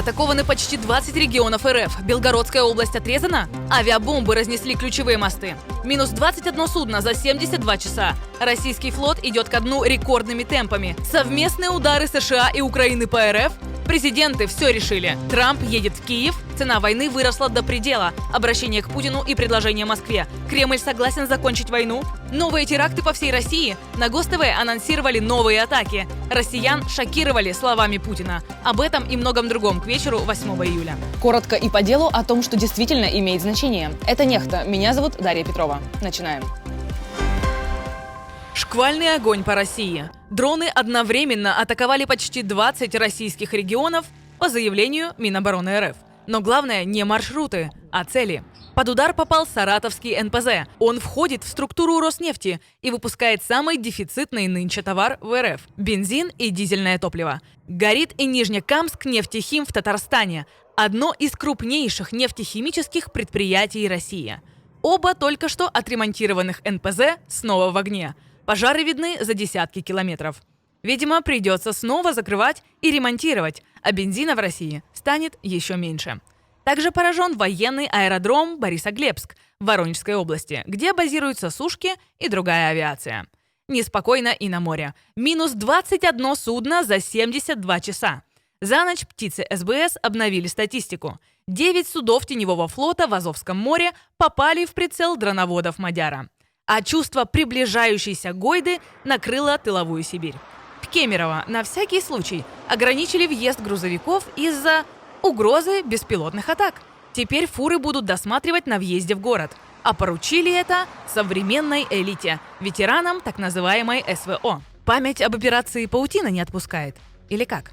Атакованы почти 20 регионов РФ. Белгородская область отрезана. Авиабомбы разнесли ключевые мосты. Минус 21 судно за 72 часа. Российский флот идет ко дну рекордными темпами. Совместные удары США и Украины по РФ. Президенты все решили. Трамп едет в Киев. Цена войны выросла до предела. Обращение к Путину и предложение Москве. Кремль согласен закончить войну. Новые теракты по всей России. На ГосТВ анонсировали новые атаки. Россиян шокировали словами Путина. Об этом и многом другом к вечеру 8 июля. Коротко и по делу о том, что действительно имеет значение. Это «Нехта». Меня зовут Дарья Петрова. Начинаем. Шквальный огонь по России. Дроны одновременно атаковали почти 20 российских регионов по заявлению Минобороны РФ. Но главное не маршруты, а цели. Под удар попал саратовский НПЗ. Он входит в структуру Роснефти и выпускает самый дефицитный нынче товар в РФ – бензин и дизельное топливо. Горит и Нижнекамск нефтехим в Татарстане – одно из крупнейших нефтехимических предприятий России. Оба только что отремонтированных НПЗ снова в огне. Пожары видны за десятки километров. Видимо, придется снова закрывать и ремонтировать, а бензина в России станет еще меньше. Также поражен военный аэродром Борисоглебск в Воронежской области, где базируются сушки и другая авиация. Неспокойно и на море. Минус 21 судно за 72 часа. За ночь птицы СБС обновили статистику. 9 судов теневого флота в Азовском море попали в прицел дроноводов Мадяра. А чувство приближающейся Гойды накрыло тыловую Сибирь. В Кемерово на всякий случай ограничили въезд грузовиков из-за угрозы беспилотных атак. Теперь фуры будут досматривать на въезде в город. А поручили это современной элите, ветеранам так называемой СВО. Память об операции «Паутина» не отпускает? Или как?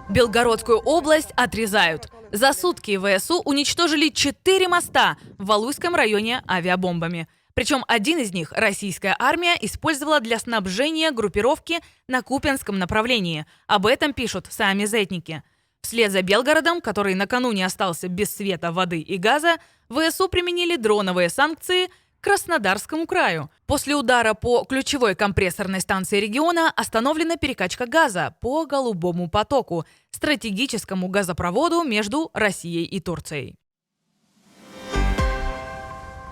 Белгородскую область отрезают. За сутки ВСУ уничтожили 4 моста в Валуйском районе авиабомбами. Причем один из них российская армия использовала для снабжения группировки на Купянском направлении. Об этом пишут сами зетники. Вслед за Белгородом, который накануне остался без света, воды и газа, ВСУ применили дроновые санкции к Краснодарскому краю. После удара по ключевой компрессорной станции региона остановлена перекачка газа по Голубому потоку, стратегическому газопроводу между Россией и Турцией.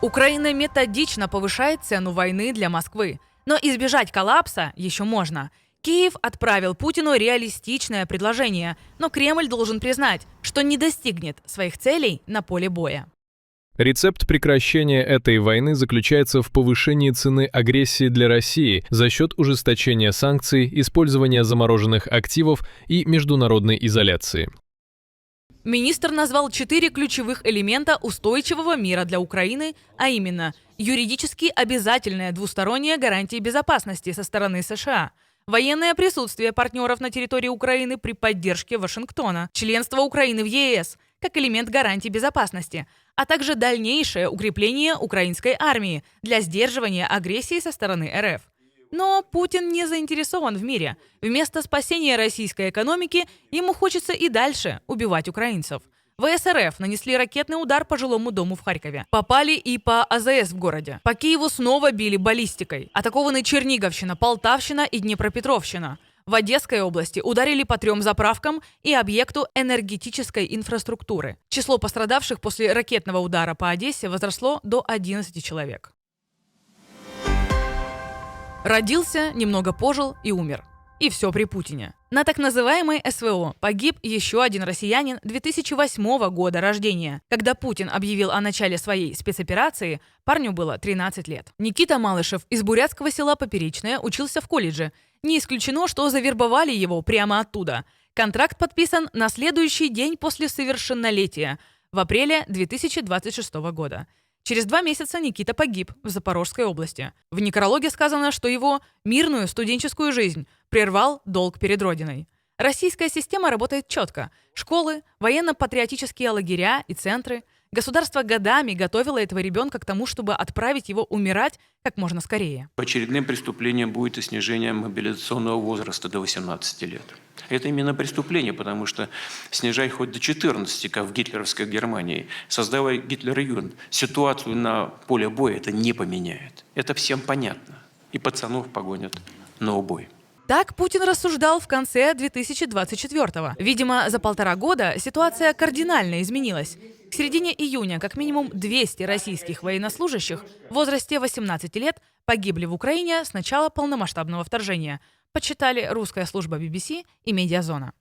Украина методично повышает цену войны для Москвы. Но избежать коллапса еще можно. Киев отправил Путину реалистичное предложение, но Кремль должен признать, что не достигнет своих целей на поле боя. Рецепт прекращения этой войны заключается в повышении цены агрессии для России за счет ужесточения санкций, использования замороженных активов и международной изоляции. Министр назвал 4 ключевых элемента устойчивого мира для Украины, а именно юридически обязательная двусторонняя гарантия безопасности со стороны США, военное присутствие партнеров на территории Украины при поддержке Вашингтона, членство Украины в ЕС как элемент гарантии безопасности, а также дальнейшее укрепление украинской армии для сдерживания агрессии со стороны РФ. Но Путин не заинтересован в мире. Вместо спасения российской экономики ему хочется и дальше убивать украинцев. ВС РФ нанесли ракетный удар по жилому дому в Харькове. Попали и по АЗС в городе. По Киеву снова били баллистикой. Атакованы Черниговщина, Полтавщина и Днепропетровщина. В Одесской области ударили по 3 заправкам и объекту энергетической инфраструктуры. Число пострадавших после ракетного удара по Одессе возросло до 11 человек. Родился, немного пожил и умер. И все при Путине. На так называемой СВО погиб еще один россиянин 2008 года рождения. Когда Путин объявил о начале своей спецоперации, парню было 13 лет. Никита Малышев из бурятского села Поперечное учился в колледже. Не исключено, что завербовали его прямо оттуда. Контракт подписан на следующий день после совершеннолетия, в апреле 2026 года. Через 2 месяца Никита погиб в Запорожской области. В некрологе сказано, что его мирную студенческую жизнь прервал долг перед Родиной. Российская система работает четко. Школы, военно-патриотические лагеря и центры. Государство годами готовило этого ребенка к тому, чтобы отправить его умирать как можно скорее. Очередным преступлением будет и снижение мобилизационного возраста до 18 лет. Это именно преступление, потому что снижать хоть до 14, как в гитлеровской Германии, создавая Гитлер-Югенд, ситуацию на поле боя это не поменяет. Это всем понятно. И пацанов погонят на убой. Так Путин рассуждал в конце 2024-го. Видимо, за 1,5 года ситуация кардинально изменилась. К середине июня как минимум 200 российских военнослужащих в возрасте 18 лет погибли в Украине с начала полномасштабного вторжения, подсчитали русская служба BBC и Медиазона.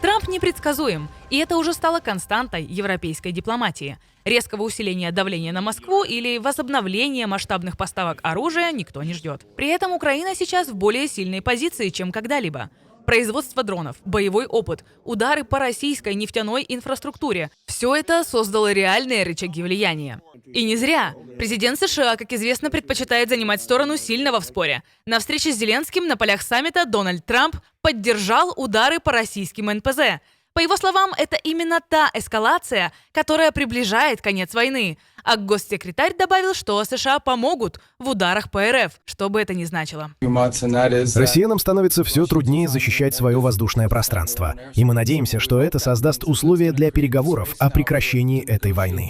Трамп непредсказуем, и это уже стало константой европейской дипломатии. Резкого усиления давления на Москву или возобновления масштабных поставок оружия никто не ждет. При этом Украина сейчас в более сильной позиции, чем когда-либо. Производство дронов, боевой опыт, удары по российской нефтяной инфраструктуре – все это создало реальные рычаги влияния. И не зря. Президент США, как известно, предпочитает занимать сторону сильного в споре. На встрече с Зеленским на полях саммита Дональд Трамп поддержал удары по российским НПЗ. По его словам, это именно та эскалация, которая приближает конец войны. А госсекретарь добавил, что США помогут в ударах по РФ, что бы это ни значило. Россиянам становится все труднее защищать свое воздушное пространство. И мы надеемся, что это создаст условия для переговоров о прекращении этой войны.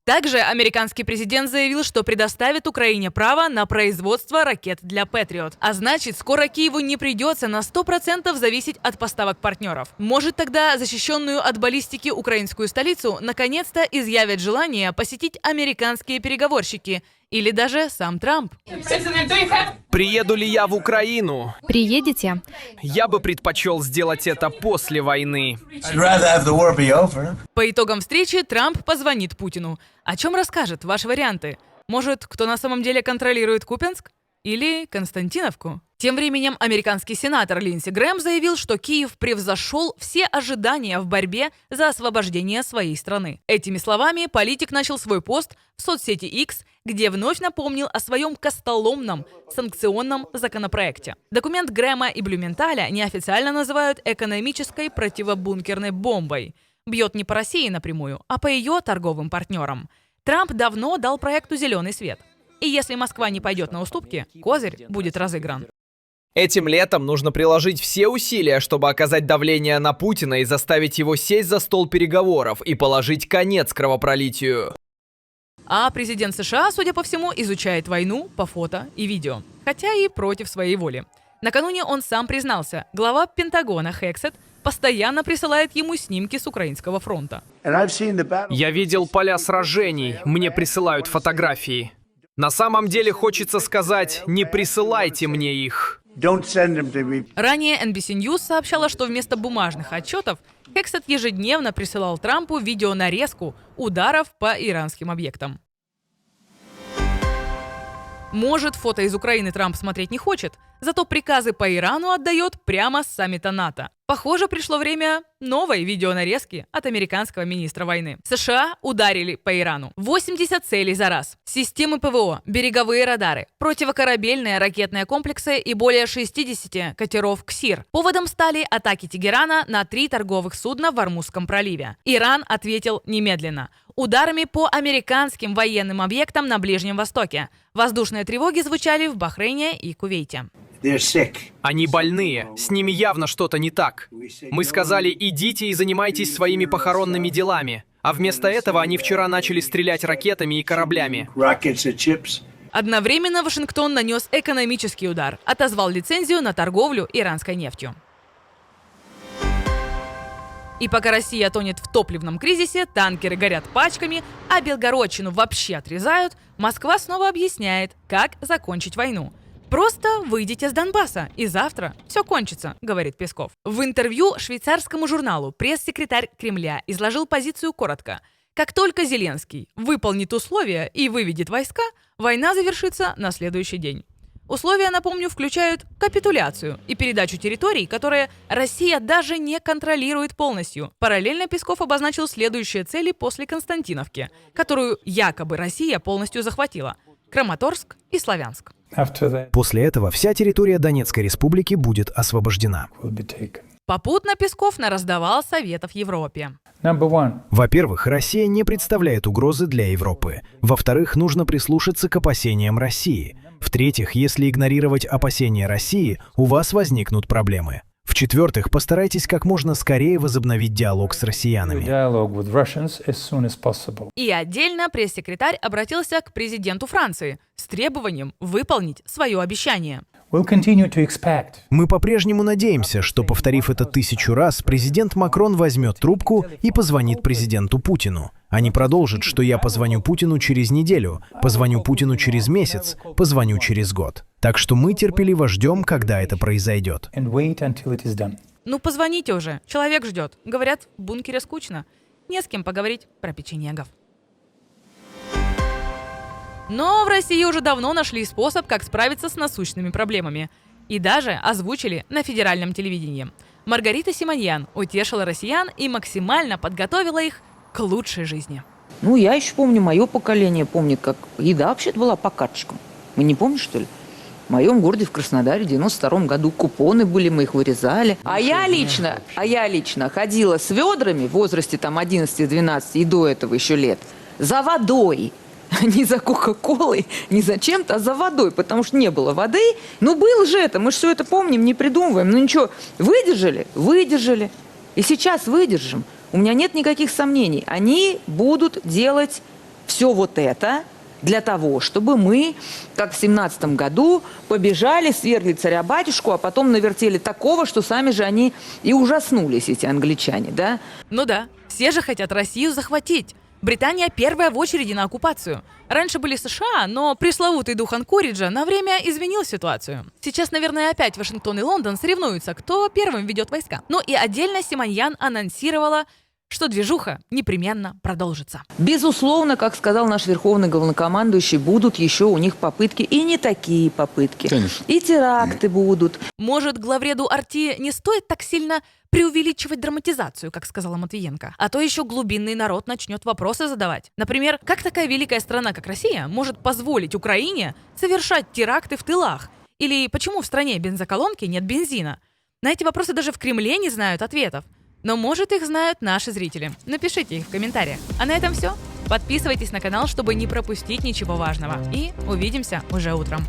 Также американский президент заявил, что предоставит Украине право на производство ракет для Патриот. А значит, скоро Киеву не придется на 100% зависеть от поставок партнеров. Может, тогда защищенную от баллистики украинскую столицу наконец-то изъявят желание посетить американские переговорщики или даже сам Трамп. Приеду ли я в Украину? Приедете? Я бы предпочел сделать это после войны. По итогам встречи Трамп позвонит Путину. О чем расскажет? Ваши варианты? Может, кто на самом деле контролирует Купянск? Или Константиновку? Тем временем американский сенатор Линдси Грэм заявил, что Киев превзошел все ожидания в борьбе за освобождение своей страны. Этими словами политик начал свой пост в соцсети X, где вновь напомнил о своем костоломном санкционном законопроекте. Документ Грэма и Блюменталя неофициально называют экономической противобункерной бомбой. Бьет не по России напрямую, а по ее торговым партнерам. Трамп давно дал проекту зеленый свет. И если Москва не пойдет на уступки, козырь будет разыгран. Этим летом нужно приложить все усилия, чтобы оказать давление на Путина и заставить его сесть за стол переговоров и положить конец кровопролитию. А президент США, судя по всему, изучает войну по фото и видео. Хотя и против своей воли. Накануне он сам признался, глава Пентагона Хексет постоянно присылает ему снимки с украинского фронта. Я видел поля сражений, мне присылают фотографии. На самом деле хочется сказать, не присылайте мне их. Ранее NBC News сообщала, что вместо бумажных отчетов Хексет ежедневно присылал Трампу видеонарезку ударов по иранским объектам. Может, фото из Украины Трамп смотреть не хочет, зато приказы по Ирану отдает прямо с саммита НАТО. Похоже, пришло время новой видеонарезки от американского министра войны. США ударили по Ирану. 80 целей за раз. Системы ПВО, береговые радары, противокорабельные ракетные комплексы и более 60 катеров КСИР. Поводом стали атаки Тегерана на 3 торговых судна в Ормузском проливе. Иран ответил немедленно. Ударами по американским военным объектам на Ближнем Востоке. Воздушные тревоги звучали в Бахрейне и Кувейте. Они больные, с ними явно что-то не так. Мы сказали, идите и занимайтесь своими похоронными делами. А вместо этого они вчера начали стрелять ракетами и кораблями. Одновременно Вашингтон нанес экономический удар, отозвал лицензию на торговлю иранской нефтью. И пока Россия тонет в топливном кризисе, танкеры горят пачками, а Белгородчину вообще отрезают, Москва снова объясняет, как закончить войну. «Просто выйдите с Донбасса, и завтра все кончится», — говорит Песков. В интервью швейцарскому журналу пресс-секретарь Кремля изложил позицию коротко. Как только Зеленский выполнит условия и выведет войска, война завершится на следующий день. Условия, напомню, включают капитуляцию и передачу территорий, которые Россия даже не контролирует полностью. Параллельно Песков обозначил следующие цели после Константиновки, которую якобы Россия полностью захватила – Краматорск и Славянск. После этого вся территория Донецкой республики будет освобождена. Попутно Песков нараздавал советов Европе. Во-первых, Россия не представляет угрозы для Европы. Во-вторых, нужно прислушаться к опасениям России. В-третьих, если игнорировать опасения России, у вас возникнут проблемы. В-четвертых, В-четвертых, постарайтесь как можно скорее возобновить диалог с россиянами. И отдельно пресс-секретарь обратился к президенту Франции с требованием выполнить свое обещание. Мы по-прежнему надеемся, что, повторив это 1000 раз, президент Макрон возьмет трубку и позвонит президенту Путину. Они продолжат, что я позвоню Путину через неделю, позвоню Путину через месяц, позвоню через год. Так что мы терпеливо ждем, когда это произойдет. Ну позвоните уже, человек ждет. Говорят, в бункере скучно. Не с кем поговорить про печенегов. Но в России уже давно нашли способ, как справиться с насущными проблемами. И даже озвучили на федеральном телевидении. Маргарита Симоньян утешила россиян и максимально подготовила их к лучшей жизни. Ну, я еще помню, мое поколение помнит, как еда вообще-то была по карточкам. Вы не помните, что ли? В моем городе, в Краснодаре, в 92-м году купоны были, мы их вырезали. А я лично ходила с ведрами в возрасте там 11-12 и до этого еще лет за водой. Не за Кока-Колой, не за чем-то, а за водой, потому что не было воды. Ну, было же это, мы же все это помним, не придумываем. Ну, ничего, выдержали. И сейчас выдержим. У меня нет никаких сомнений. Они будут делать все вот это для того, чтобы мы, как в 17 году, побежали, свергли царя-батюшку, а потом навертели такого, что сами же они и ужаснулись, эти англичане, да? Ну да, все же хотят Россию захватить. Британия первая в очереди на оккупацию. Раньше были США, но пресловутый дух Анкориджа на время изменил ситуацию. Сейчас, наверное, опять Вашингтон и Лондон соревнуются, кто первым ведет войска. Ну и отдельно Симоньян анонсировала, что движуха непременно продолжится. Безусловно, как сказал наш верховный главнокомандующий, будут еще у них попытки, и не такие попытки. Конечно. И теракты будут. Может, главреду Арти не стоит так сильно преувеличивать драматизацию, как сказала Матвиенко, а то еще глубинный народ начнет вопросы задавать. Например, как такая великая страна, как Россия, может позволить Украине совершать теракты в тылах? Или почему в стране бензоколонки нет бензина? На эти вопросы даже в Кремле не знают ответов. Но, может, их знают наши зрители. Напишите их в комментариях. А на этом все. Подписывайтесь на канал, чтобы не пропустить ничего важного. И увидимся уже утром.